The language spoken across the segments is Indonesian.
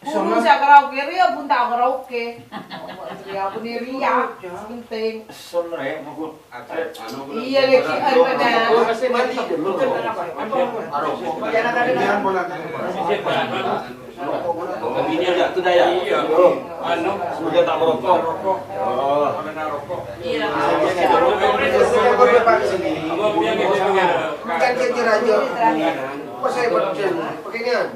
Kung sa karaoke ria, punta karaoke. Ria po ni Ria, penting. Iya lagi ano na. Kasi mali dulu. Ini ada tu daya. Anu, sudah tak merokok. Oh. Iya. Bukan kira aja. Kok saya pecel? Pakaian.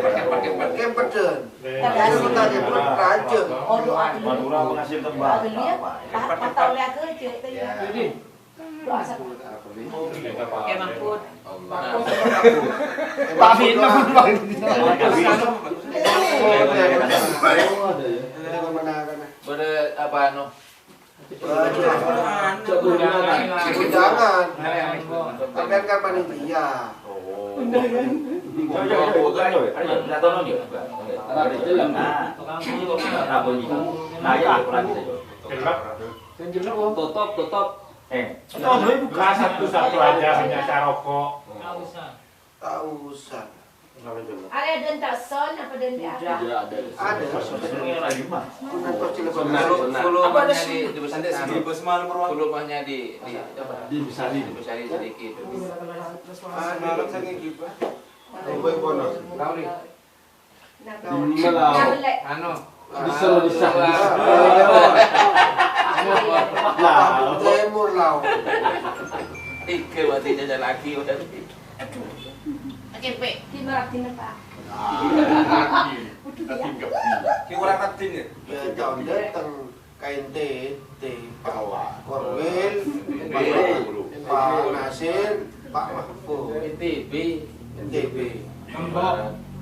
Pakai pecel. Tapi tadi pun raja. Oh, doa dulu. Madura penghasil tembak. Lihat, patau lihat ke cek tadi. Doa satu. Pakai mangkut. Tapi mangkut bang. Pada apa anu? Jangan. Sampai kan panitia. Tutup. Buka satu-satu aja hanya rokok. Tak usah. Ada dan tak son apa dan dia? Ada. Volumenya di Dibesari sedikit. Malam saya gitu. Boy bonus. Anu, disuruh Timur laut. tiga berarti jajan lagi udah. Oke, Pak. Dimarahin Pak. Kurang katin ya. Ya tahun datang KNT, Pak Korwil, Pak Nasir, Pak Mahfud, NTB,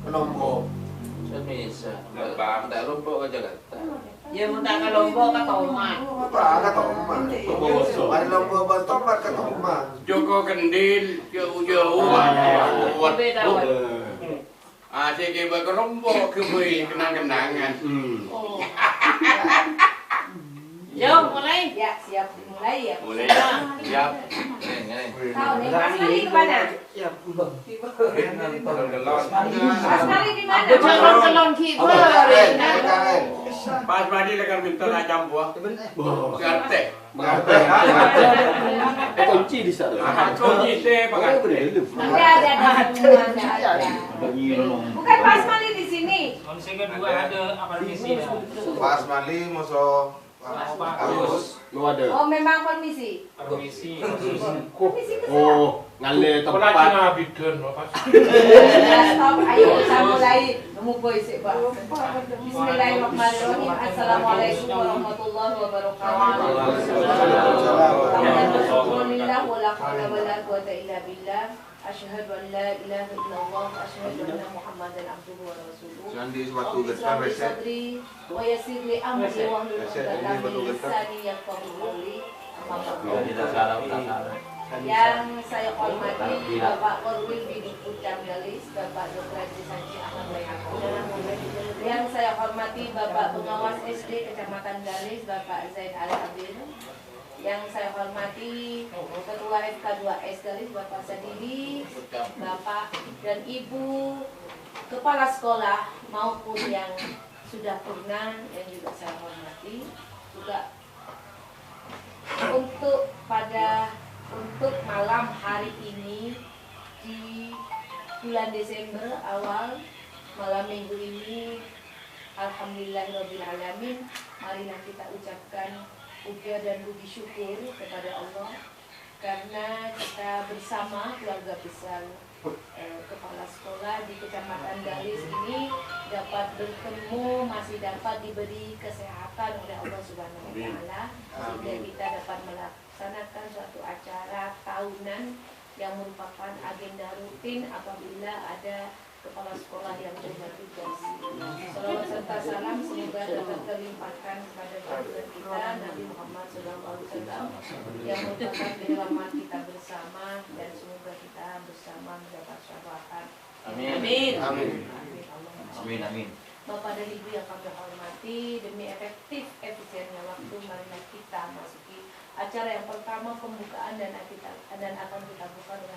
Lombok. Semisa. Tak Lombok ke Jakarta. Ya muntah ke Lombok ke Tomat. Pak Katoman. Mari Lombok Tomat Katoman. Joko Kendil jauh-jauh. Sige berkerombok ke kenang-kenangan. Yo, mulai. Ya, siap dimulai ya. Mulai. Siap. Tahu nih, Mas Mali kemana? Mas Mali di mana? Calon kiper. Pas mandi lekar minta nak campur. Garte. kunci di sana. Kunci teh pakai. Ada. Bukan Mas Mali di sini. Konsep kedua ada akademisi. Pas Mali musuh Agus. Lu ada. Oh, memang komisi. Akademisi. Komisi ke sana. Oh, ngale tempat. Stop, ayo kita mulai. Nemu boy sih, Pak. Bismillahirrahmanirrahim. Assalamualaikum warahmatullahi wabarakatuh. Alhamdulillah wala haula wala quwwata illa billah. Asyhadu an la ilaha illallah wa asyhadu anna Muhammadan abduhu wa rasuluh. Rabbi sadri wa yassir li amri wa hlul 'uqdatam min lisani yafqahu qawli. Yang saya hormati Bapak Korwil Bidi Pucang Galis, Bapak Dr. Sanci Ahmad Bayako. Yang saya hormati Bapak Pengawas SD Kecamatan Galis, Bapak Zain Al-Abid. Yang saya hormati Ketua FK2S Galis, Bapak Sadili, Bapak dan Ibu Kepala Sekolah maupun yang sudah purna yang juga saya hormati. Juga untuk malam hari ini di bulan Desember awal malam minggu ini, alhamdulillahirobbilalamin, marilah kita ucapkan puja dan puji syukur kepada Allah karena kita bersama keluarga besar kepala sekolah di Kecamatan Galis ini dapat bertemu, masih dapat diberi kesehatan oleh Allah Subhanahu wa taala sehingga kita dapat melaksanakan suatu acara tahunan yang merupakan agenda rutin apabila ada kepala sekolah yang bertugas. Salawat serta salam semoga dapat terlimpahkan kepada junjungan kita Nabi Muhammad SAW yang merupakan penyelamat kita bersama dan semoga kita bersama mendapat syafaat. Amin. Amin. Bapak dan Ibu yang kami hormati, demi efisiennya waktu, marilah kita masuki acara yang pertama pembukaan dan akan kita buka dengan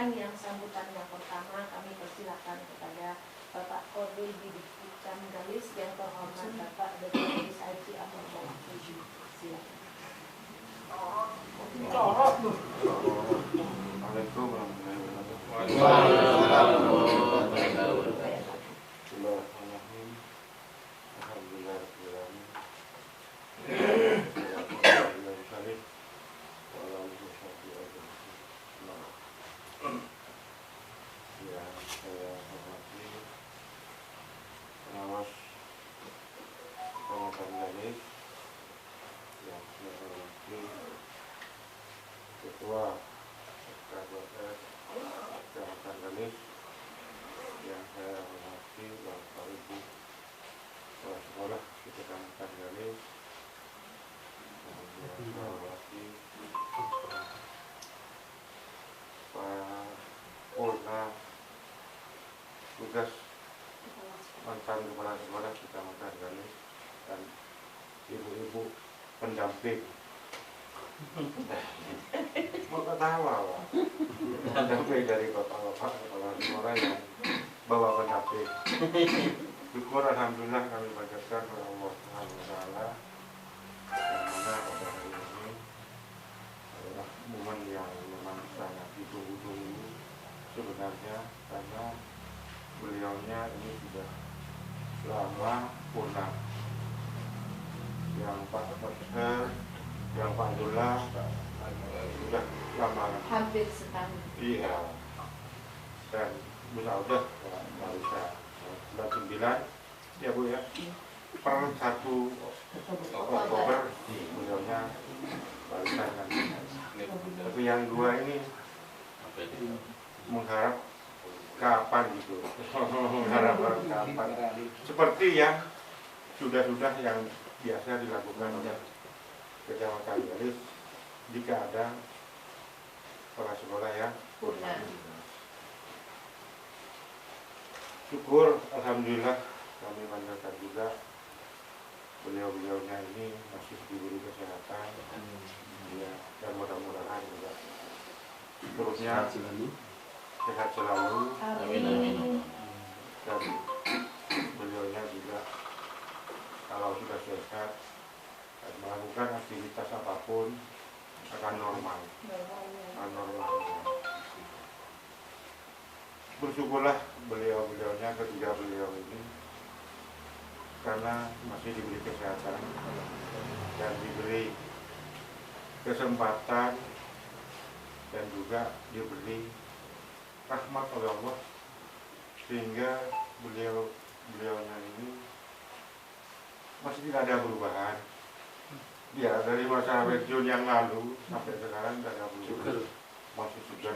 ucapkan yang sambutan yang pertama kami persilakan kepada Bapak Korwil Bidik Galis yang terhormat Bapak Dr. Haji Ahmad Mawaki. Silakan. Assalamualaikum warahmatullahi wabarakatuh. Bismillahirrahmanirrahim. Alhamdulillahirrahmanirrahim. Ya, saya hormati pengawas Kecamatan Galis, yang saya hormati Ketua KWS Kecamatan Galis, yang saya hormati Bapak Ibu Kepala Sekolah di Kecamatan Galis, yang saya hormati Pak Polda tugas mantan kepala sekolah Kecamatan Galis dan ibu-ibu pendamping. Mau ketawa, Pak. Pendamping dari bapak-bapak kepala sekolah yang bawa pendamping. Syukur alhamdulillah kami panjatkan kepada Allah Subhanahu wa taala yang mana pada hari ini adalah momen yang memang sangat ditunggu-tunggu sebenarnya, karena beliaunya ini sudah lama pulang. Yang Pak Dokter, yang Pak Abdullah sudah lama. Hampir setahun. Iya. Dan Bu Saudah baru bulan 9 ya Bu ya. Per 1 Oktober beliaunya baru kan. Tapi yang dua ini mengharap kapan gitu. Mengharap kapan. Seperti yang sudah-sudah yang biasa dilakukan oleh Kecamatan Galis jika ada kepala sekolah yang purna. Syukur alhamdulillah kami panjatkan juga beliau-beliaunya ini masih diberi kesehatan ya, dan mudah-mudahan juga seterusnya sehat selalu. Amin. Dan beliaunya juga kalau sudah sehat dan melakukan aktivitas apapun akan normal. Bersyukurlah beliau-beliaunya, ketiga beliau ini, karena masih diberi kesehatan dan diberi kesempatan dan juga diberi rahmat oleh Allah, sehingga beliaunya ini masih tidak ada perubahan. Ya, dari masa pensiun yang lalu sampai sekarang tidak ada perubahan. Masih sudah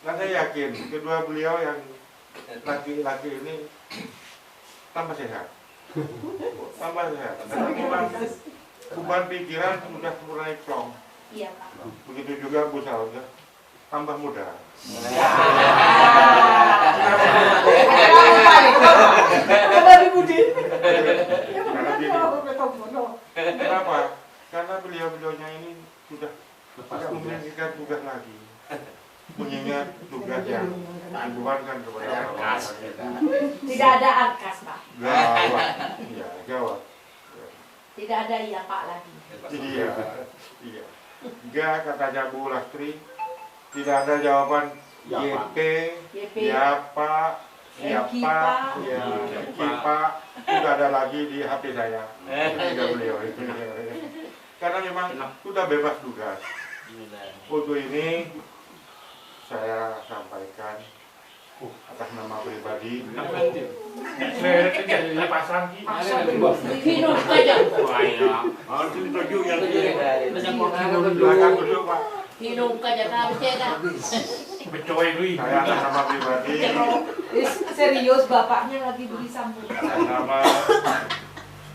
dan saya yakin kedua beliau yang laki-laki ini tambah sehat. Tambah sehat. Dan beban pikiran sudah mulai plong. Iya, Pak. Begitu juga Bu Saudah, tambah muda. Kenapa? Karena beliau-beliaunya ini sudah tidak memiliki tugas lagi, mengingat tugas yang dibebankan kepada orang. Tidak ada angkas, Pak. Gawat, iya gawat. Tidak ada iya Pak lagi. Iya, iya. Enggak, katanya Bu Lastri, tidak ada jawaban YP, ya Pak, siapa, ya Pak, sudah ada lagi di HP saya. Tidak beliau itu. Karena memang sudah bebas tugas. Untuk ini saya sampaikan atas nama pribadi. Minum saja. Minum saja kami tidak. Saya atas nama pribadi. Serius bapaknya lagi beri sambutan. Atas nama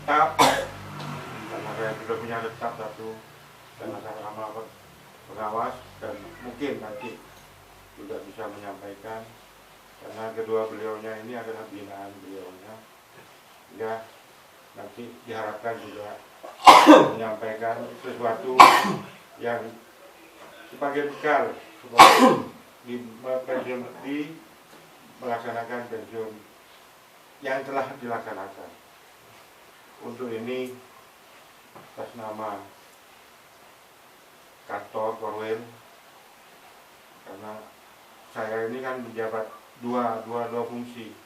staf, karena saya sudah punya staf satu, dan atas nama pengawas, dan mungkin nanti juga bisa menyampaikan, karena kedua beliaunya ini adalah binaan beliaunya, ya nanti diharapkan juga menyampaikan sesuatu yang sebagai bekal di melaksanakan pensiun yang telah dilaksanakan. Untuk ini atas nama kantor Korwil, karena saya ini kan menjabat dua fungsi.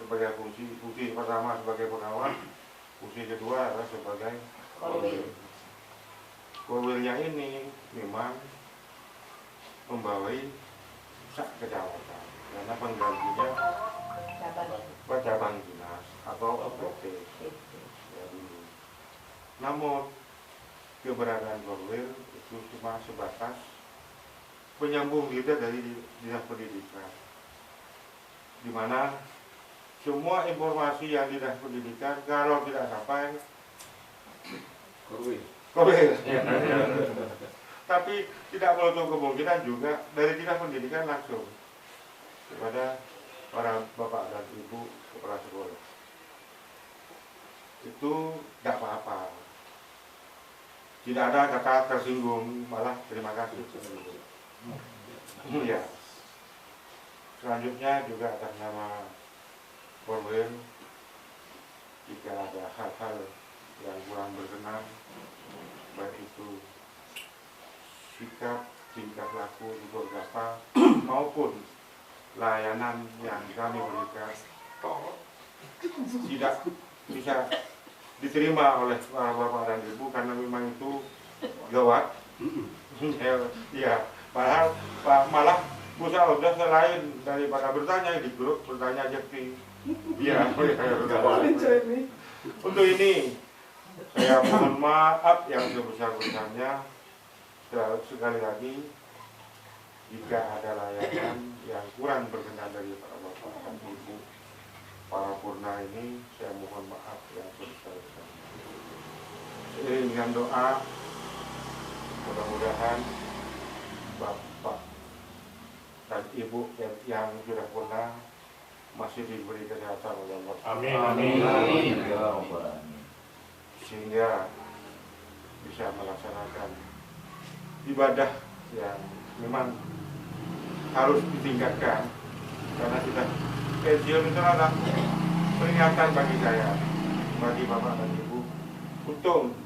Sebagai fungsi pertama sebagai pengawas, fungsi kedua adalah sebagai Korwil. Korwilnya ini memang membawai sak kecamatan, karena penggantinya cabang dinas atau OPT. Namun keberadaan Korwil itu cuma sebatas penyambung lidah dari dinas pendidikan, di mana semua informasi yang dinas pendidikan kalau tidak sampai Korwil. Tapi tidak menutup kemungkinan juga dari dinas pendidikan langsung kepada para bapak dan ibu kepala sekolah. Itu tidak apa-apa. Tidak ada kata tersinggung, malah terima kasih. Ya. Selanjutnya juga atas nama Korwil, jika ada hal-hal yang kurang berkenan, baik itu sikap, tingkah laku, tutur kata maupun layanan yang kami berikan tidak bisa diterima oleh para bapak dan ibu karena memang itu gawat. Ya, malah usaha udah selain daripada bertanya di grup, bertanya aja di ya. Untuk ini saya mohon maaf yang sebesar-besarnya. Sekali lagi, jika ada layanan yang kurang berkenan dari para bapak dan ibu para purna ini, saya mohon maaf yang sebesar-besarnya. Seiring dengan doa, mudah-mudahan bapak dan ibu yang sudah purna masih diberi kesehatan oleh Allah. Amin. Amin. Sehingga bisa melaksanakan ibadah yang memang harus ditingkatkan, karena kita pensiun itu adalah peringatan bagi saya, bagi bapak dan ibu. Untung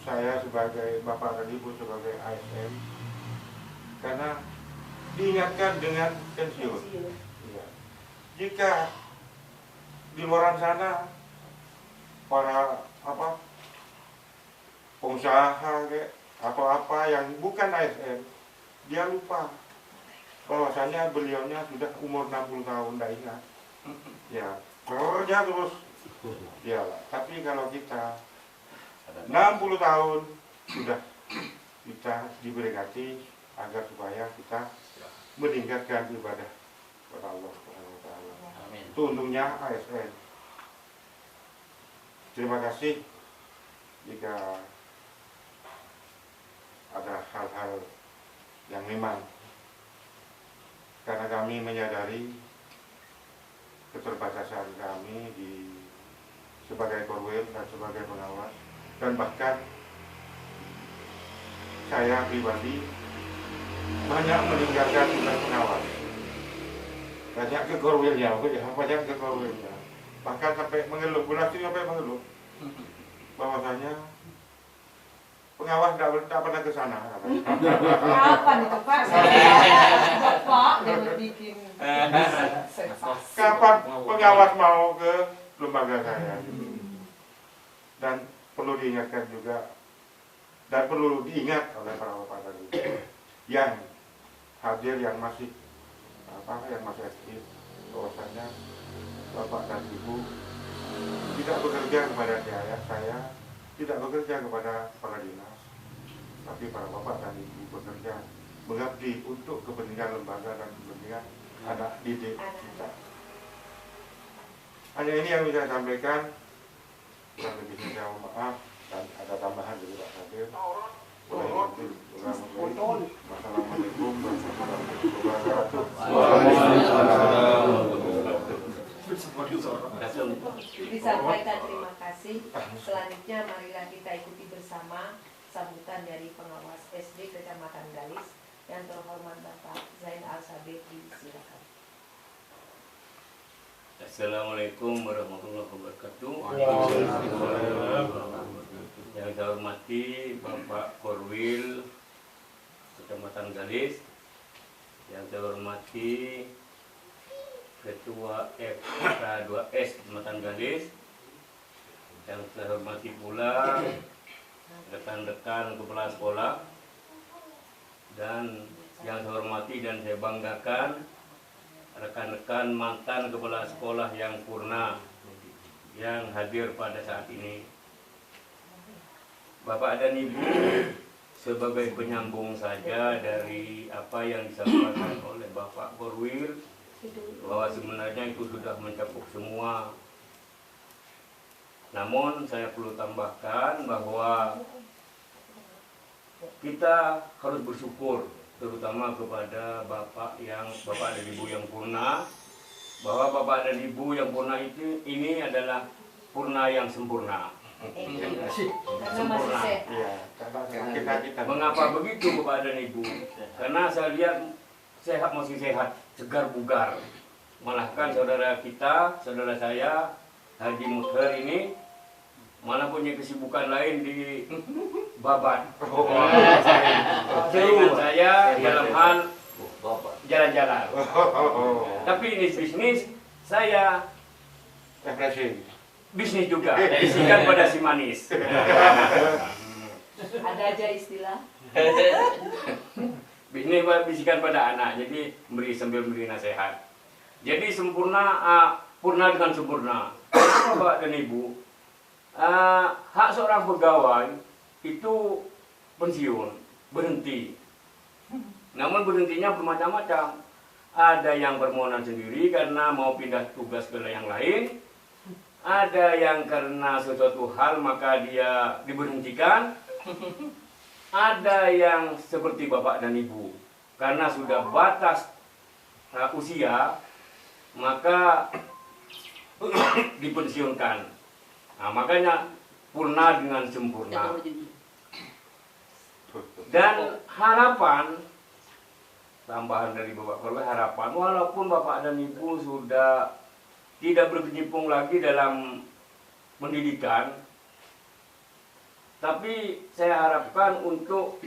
saya sebagai bapak dan ibu sebagai ASN, karena diingatkan dengan pensiun. Ya. Jika di luar sana para pengusaha kayak atau apa yang bukan ASN, dia lupa bahwasanya beliaunya sudah umur 60 tahun, tidak ingat. Ya, kerja terus. Ya, tapi kalau kita 60 tahun sudah kita diberkati agar supaya kita meningkatkan ibadah kepada Allah Subhanahu wa taala. Itu untungnya ASN. Terima kasih. Jika ada hal-hal yang memang karena kami menyadari keterbatasan kami sebagai Korwil dan sebagai pengawas, dan bahkan saya pribadi banyak meninggalkan tugas pengawas, banyak ke Korwilnya, bahkan sampai mengeluh, sampai mengeluh bahwasanya pengawas tidak pernah ke sana. Kapan itu Pak? Bapak yang bikin. Kapan pengawas mau ke lembaga saya? Dan perlu diingatkan juga, dan perlu diingat oleh para bapak dan ibu yang hadir, yang masih aktif, bahwasanya bapak dan ibu tidak bekerja kepada saya, tidak bekerja kepada kepala dinas, tapi para bapak dan ibu bekerja mengabdi untuk kepentingan lembaga dan kepentingan anak didik kita. Hanya ini yang bisa saya sampaikan. Kurang lebihnya saya mohon maaf, dan ada tambahan dari Pak Kadir. Wassalamualaikum warahmatullahi wabarakatuh. Disampaikan terima kasih. Selanjutnya marilah kita ikuti bersama sambutan dari pengawas SD Kecamatan Galis yang terhormat Bapak Zain Al-Sabit, silakan. Assalamualaikum warahmatullahi wabarakatuh. Yang saya hormati Bapak Korwil Kecamatan Galis, yang saya hormati Ketua FK2S Kecamatan Galis, yang saya hormati pula rekan-rekan kepala sekolah, dan yang saya hormati dan saya banggakan rekan-rekan mantan kepala sekolah yang purna yang hadir pada saat ini. Bapak dan Ibu, sebagai penyambung saja dari apa yang disampaikan oleh Bapak Korwil, bahwa sebenarnya itu sudah mencakup semua. Namun saya perlu tambahkan bahwa kita harus bersyukur, terutama kepada Bapak dan Ibu yang purna, bahwa Bapak dan Ibu yang purna ini adalah purna yang sempurna. Karena masih sehat. Mengapa begitu Bapak dan Ibu? Karena saya lihat masih sehat, segar bugar. Malahkan saudara saya Haji Muthar ini malah punya kesibukan lain di Babat. Saingan saya dalam hal jalan-jalan. Tapi ini bisnis saya bisnis juga, bisikan pada si manis. Ada aja istilah. Bisnis bisikan pada anak, jadi sambil beri nasihat. Jadi sempurna, purna dengan sempurna. Bapak dan Ibu, hak seorang pegawai itu pensiun, berhenti. Namun berhentinya bermacam-macam. Ada yang permohonan sendiri karena mau pindah tugas ke yang lain. Ada yang karena sesuatu hal maka dia diberhentikan. Ada yang seperti Bapak dan Ibu, karena sudah batas usia, maka dipensiunkan. Nah, makanya purna dengan sempurna. Dan harapan, tambahan dari Bapak Korwil, harapan, walaupun Bapak dan Ibu sudah tidak berkecimpung lagi dalam pendidikan, tapi saya harapkan untuk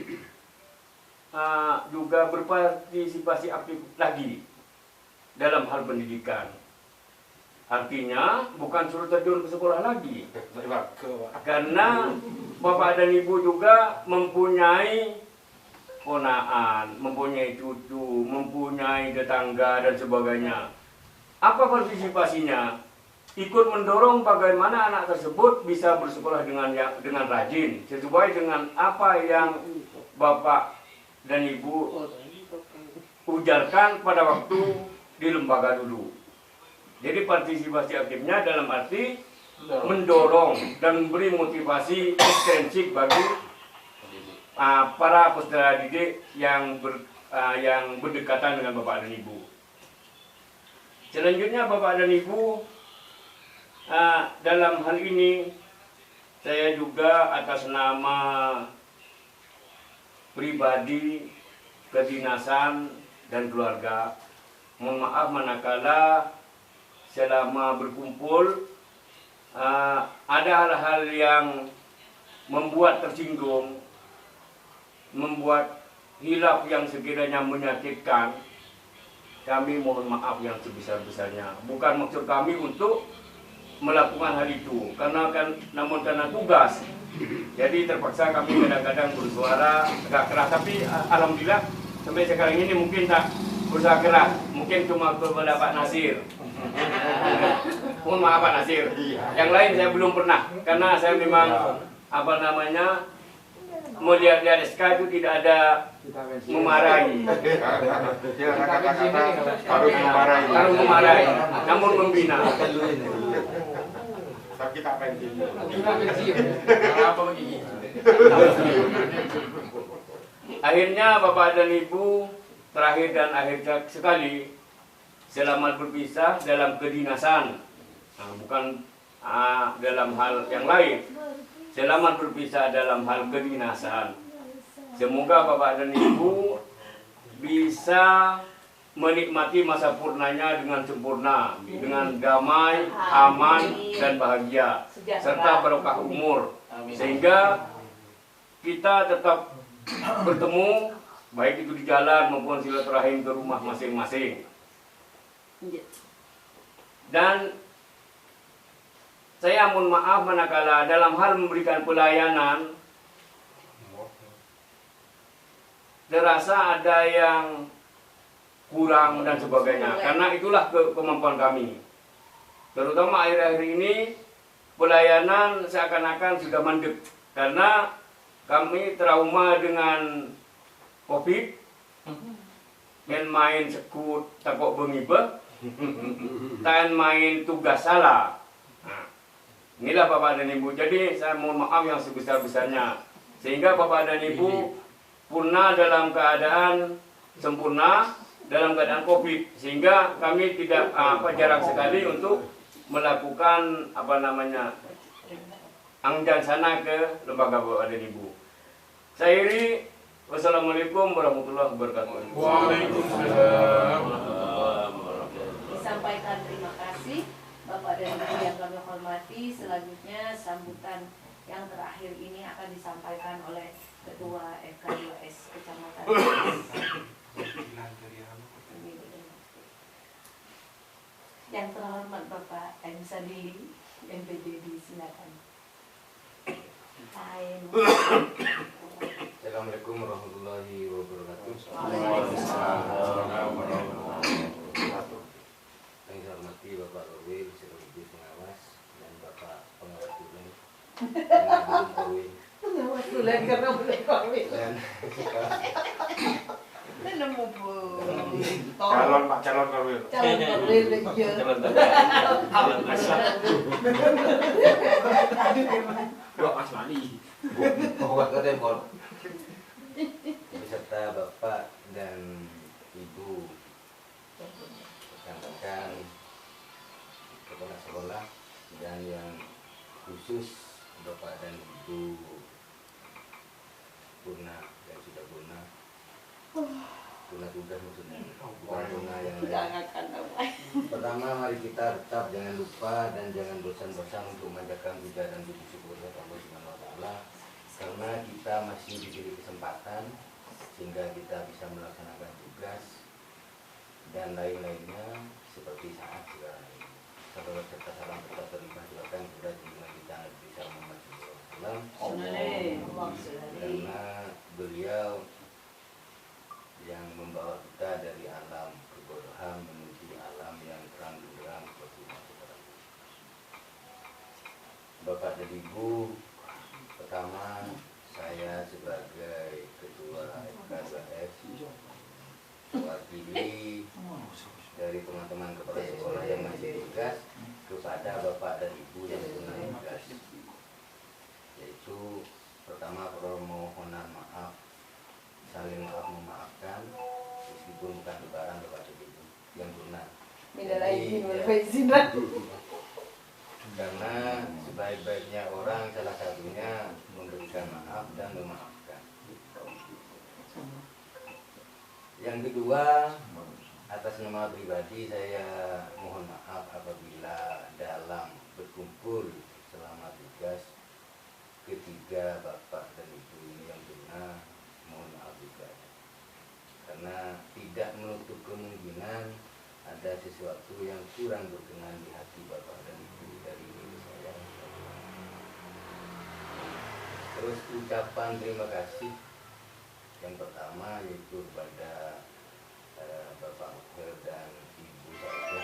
juga berpartisipasi aktif lagi dalam hal pendidikan. Artinya bukan suruh terjun ke sekolah lagi, karena Bapak dan Ibu juga mempunyai ponaan, mempunyai cucu, mempunyai tetangga dan sebagainya. Apa partisipasinya? Ikut mendorong bagaimana anak tersebut bisa bersekolah dengan rajin, sesuai dengan apa yang Bapak dan Ibu ujarkan pada waktu di lembaga dulu. Jadi partisipasi aktifnya dalam arti mendorong dan memberi motivasi ekstrinsik bagi para peserta didik yang berdekatan dengan Bapak dan Ibu. Selanjutnya Bapak dan Ibu, dalam hal ini saya juga atas nama pribadi, kedinasan dan keluarga, mohon maaf manakala selama berkumpul ada hal-hal yang membuat tersinggung, membuat hilaf yang sekiranya menyakitkan. Kami mohon maaf yang sebesar-besarnya. Bukan maksud kami untuk melakukan hal itu, namun karena tugas. Jadi terpaksa kami kadang-kadang bersuara agak keras, tapi alhamdulillah sampai sekarang ini mungkin tak berusaha keras, mungkin cuma kepada Pak Nasir. Mohon maaf Pak Nasir. Yang lain saya belum pernah, karena saya memang melihat SK itu tidak ada memarahi. Harus memarahi, namun membina. Tapi tak pensiun. Akhirnya Bapak dan Ibu, terakhir dan akhir sekali, selamat berpisah dalam kedinasan. Bukan dalam hal yang lain. selamat berpisah dalam hal kedinasan. Semoga Bapak dan Ibu bisa menikmati masa purnanya dengan sempurna, dengan damai, aman, dan bahagia, serta barokah umur, sehingga kita tetap bertemu, baik itu di jalan maupun silaturahim ke rumah masing-masing. Dan saya mohon maaf manakala dalam hal memberikan pelayanan terasa ada yang kurang dan sebagainya, karena itulah kemampuan kami. Terutama akhir-akhir ini pelayanan seakan-akan sudah mandek karena kami trauma dengan COVID, main sekut takut bengibah, dan main tugas salah. Nah, inilah Bapak dan Ibu. Jadi saya mohon maaf yang sebesar-besarnya, sehingga Bapak dan Ibu purna dalam keadaan sempurna dalam keadaan COVID, sehingga kami tidak jarang sekali untuk melakukan angjan sana ke lembaga Bapak dan Ibu. Saya iri, wassalamualaikum warahmatullahi wabarakatuh. Waalaikumsalam. Disampaikan terima kasih Bapak dan Ibu yang kami hormati. Selanjutnya sambutan yang terakhir ini akan disampaikan oleh Ketua FK2S Kecamatan. Yang terhormat Bapak M. Sadili, MPDB, silakan. Assalamualaikum warahmatullahi wabarakatuh. Waalaikumsalam. Yang saya hormati Bapak Korwil, Sekaligus Pengawas, dan Bapak Pengawas Tulen, Pengawas Tulen karena boleh Korwil. dan Nemu pun. Calon Korwil. Calon Korwil aja. Calon asal. Mas Mali. Bapak Kedempol, beserta Bapak dan Ibu rekan-rekan kepala sekolah, dan yang khusus Bapak dan Ibu purna yang sudah purna tugas maksudnya, bukan purna yang lain. Pertama, mari kita tetap jangan lupa dan jangan bosan-bosan untuk memanjatkan puja dan puji syukur kepada Allah Subhanahu wa Ta'ala, karena kita masih diberi kesempatan sehingga kita bisa melaksanakan tugas dan lain-lainnya seperti saat sekarang ini. Salawat serta salam tetap terlimpah silakan kepada junjungan kita Nabi besar Muhammad SAW, karena beliau yang membawa kita dari alam kebodohan menuju alam yang terang benderang seperti sekarang. Bapak dan Ibu, pertama saya sebagai Ketua FK2S mewakili dari teman-teman kepala sekolah yang masih tugas kepada Bapak dan Ibu yang pernah tugas, yaitu pertama permohonan maaf, saling maaf memaafkan meskipun bukan lebaran Bapak dan Ibu yang pernah. Karena sebaik-baiknya orang salah satunya memberikan maaf dan memaafkan. Yang kedua, atas nama pribadi saya mohon maaf apabila dalam berkumpul selama tugas ketiga Bapak dan Ibu ini yang benar, mohon maaf juga. Karena tidak menutup kemungkinan ada sesuatu yang kurang berkenan di hati Bapak dan Ibu dari diri saya. Terus ucapan terima kasih yang pertama yaitu kepada Bapak Mukher dan Ibu saya,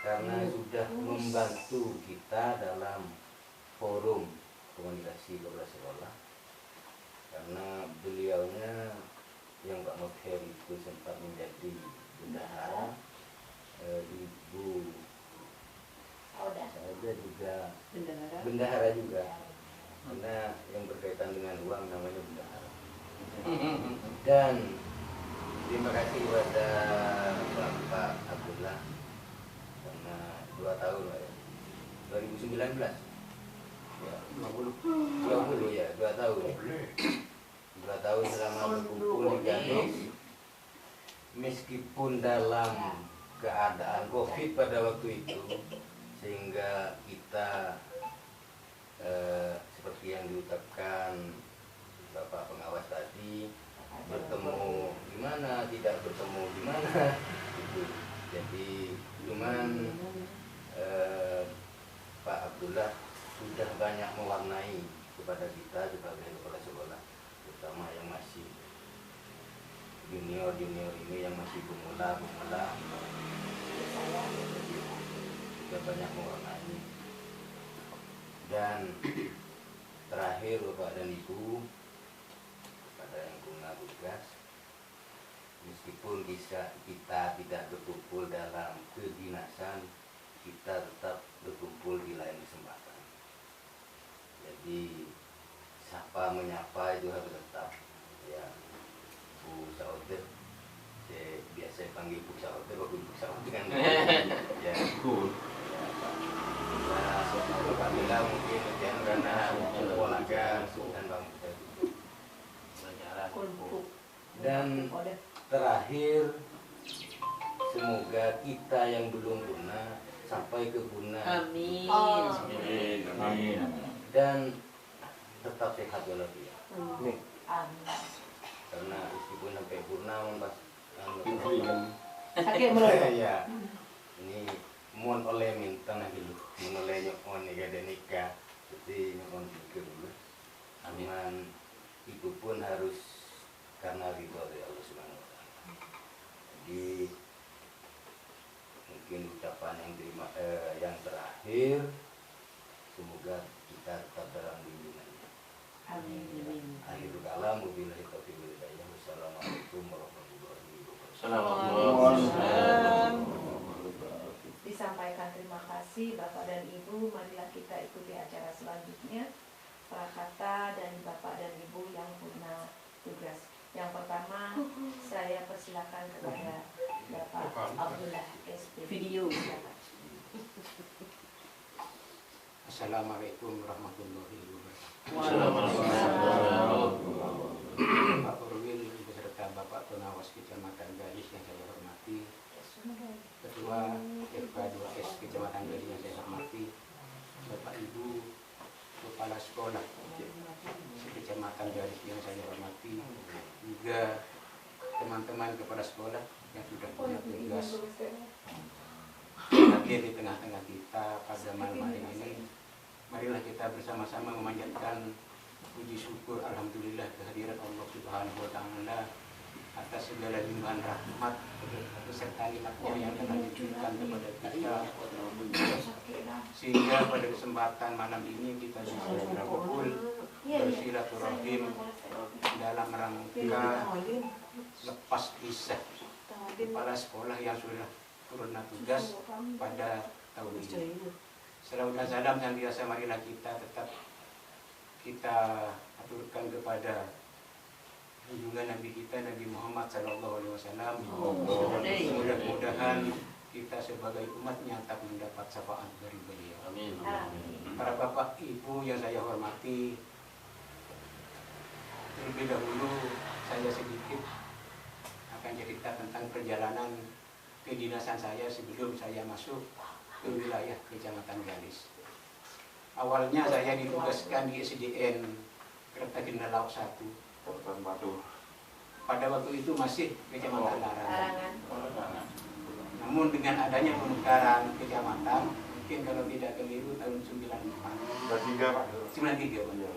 karena sudah membantu kita dalam forum komunikasi kepala sekolah. Karena beliaunya yang Pak Mukher itu sempat menjadi bendahara, Ibu saya juga bendahara juga, karena yang berkaitan dengan uang namanya bendahara. Dan terima kasih kepada Bapak Abdullah karena 2 tahun Pak ya, 2019 ya, 20 ya, 2 tahun. 2 tahun selama berkumpul di Gadis. Meskipun dalam keadaan COVID pada waktu itu, sehingga kita seperti yang diucapkan Bapak pengawas tadi, bertemu di mana, tidak bertemu di mana, gitu. Jadi cuman Pak Abdullah sudah banyak mewarnai kepada kita sebagai kepala sekolah, terutama yang masih junior ini yang masih pemula sudah banyak mewarnai. Dan terakhir Bapak dan Ibu, pada yang guna tugas, meskipun kita tidak berkumpul dalam kedinasan, kita tetap berkumpul di lain kesempatan. Jadi sapa menyapa itu harus tetap, ya. Bu Saudir, saya biasa panggil Bu Saudir, Bu Saudir kan ya. Bapak Bila mungkin karena olahraga dan Bang dan terakhir, semoga kita yang belum guna sampai ke guna. Amin. Amin. Dan tetap sehat walafiat. Amin. Karena meskipun sampai guna pas Sakit melulu. ya. Ini mohon oleh minta nak dulu. Mohon oleh nyokon nikah. Jadi nyokon dulu. Amin. Itu pun harus karena ridho dari Allah Subhanahu wa taala. Jadi mungkin ucapan yang terakhir, semoga kita tetap dalam bimbingannya. Amin. Akhirul kalam, wabillahi taufiq wal hidayah. Wassalamualaikum warahmatullahi wabarakatuh. Assalamualaikum. Disampaikan terima kasih Bapak dan Ibu. Marilah kita ikuti acara selanjutnya. Prakata dan Bapak dan Ibu yang punya tugas. Yang pertama, saya persilakan kepada Bapak Abdullah SP. Video. Assalamualaikum warahmatullahi wabarakatuh. Waalaikumsalam. Pak Purwil beserta Bapak Pengawas Kecamatan Gadis yang saya hormati, Ketua FK2S Kecamatan Gadis yang saya hormati, Bapak Ibu Kepala Sekolah Kecamatan Gadis yang saya hormati, juga teman-teman kepala sekolah yang sudah punya tugas hadir di tengah-tengah kita pada malam hari ini. Marilah kita bersama-sama memanjatkan puji syukur alhamdulillah kehadiran Allah Subhanahu wa taala atas segala limpahan rahmat beserta nikmat-Nya yang telah diberikan kepada kita, sehingga pada kesempatan malam ini kita bisa berkumpul bersilaturahim dalam rangka lepas kisah kepala sekolah yang sudah turun tugas pada tahun ini. Salawat dan salam yang biasa marilah kita tetap kita aturkan kepada junjungan Nabi kita Nabi Muhammad SAW. Mudah-mudahan kita sebagai umatnya tak mendapat syafaat dari beliau. Amin. Para bapak ibu yang saya hormati, terlebih dahulu saya sedikit akan cerita tentang perjalanan kedinasan saya sebelum saya masuk ke wilayah Kecamatan Gadis. Awalnya saya ditugaskan di SDN Kertajina Laut 1. Pada waktu itu masih Kecamatan Larangan. Namun dengan adanya pemekaran kecamatan, mungkin kalau tidak keliru tahun 94. 93 benar.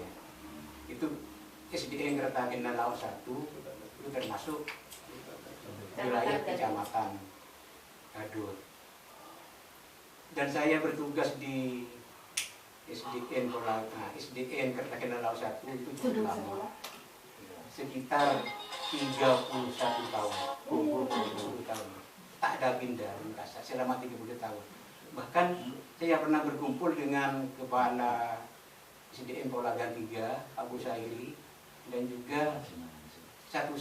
Itu SDN Kertajina Laut 1 itu termasuk wilayah Kecamatan Gadur. Dan saya bertugas di SDN Kertajina Laut 1 itu cukup lama, sekitar 31 tahun, 30 tahun. Tak ada pindah selama 30 tahun. Bahkan saya pernah berkumpul dengan kepala SDN Polagan 3 Abu Sairi dan juga satu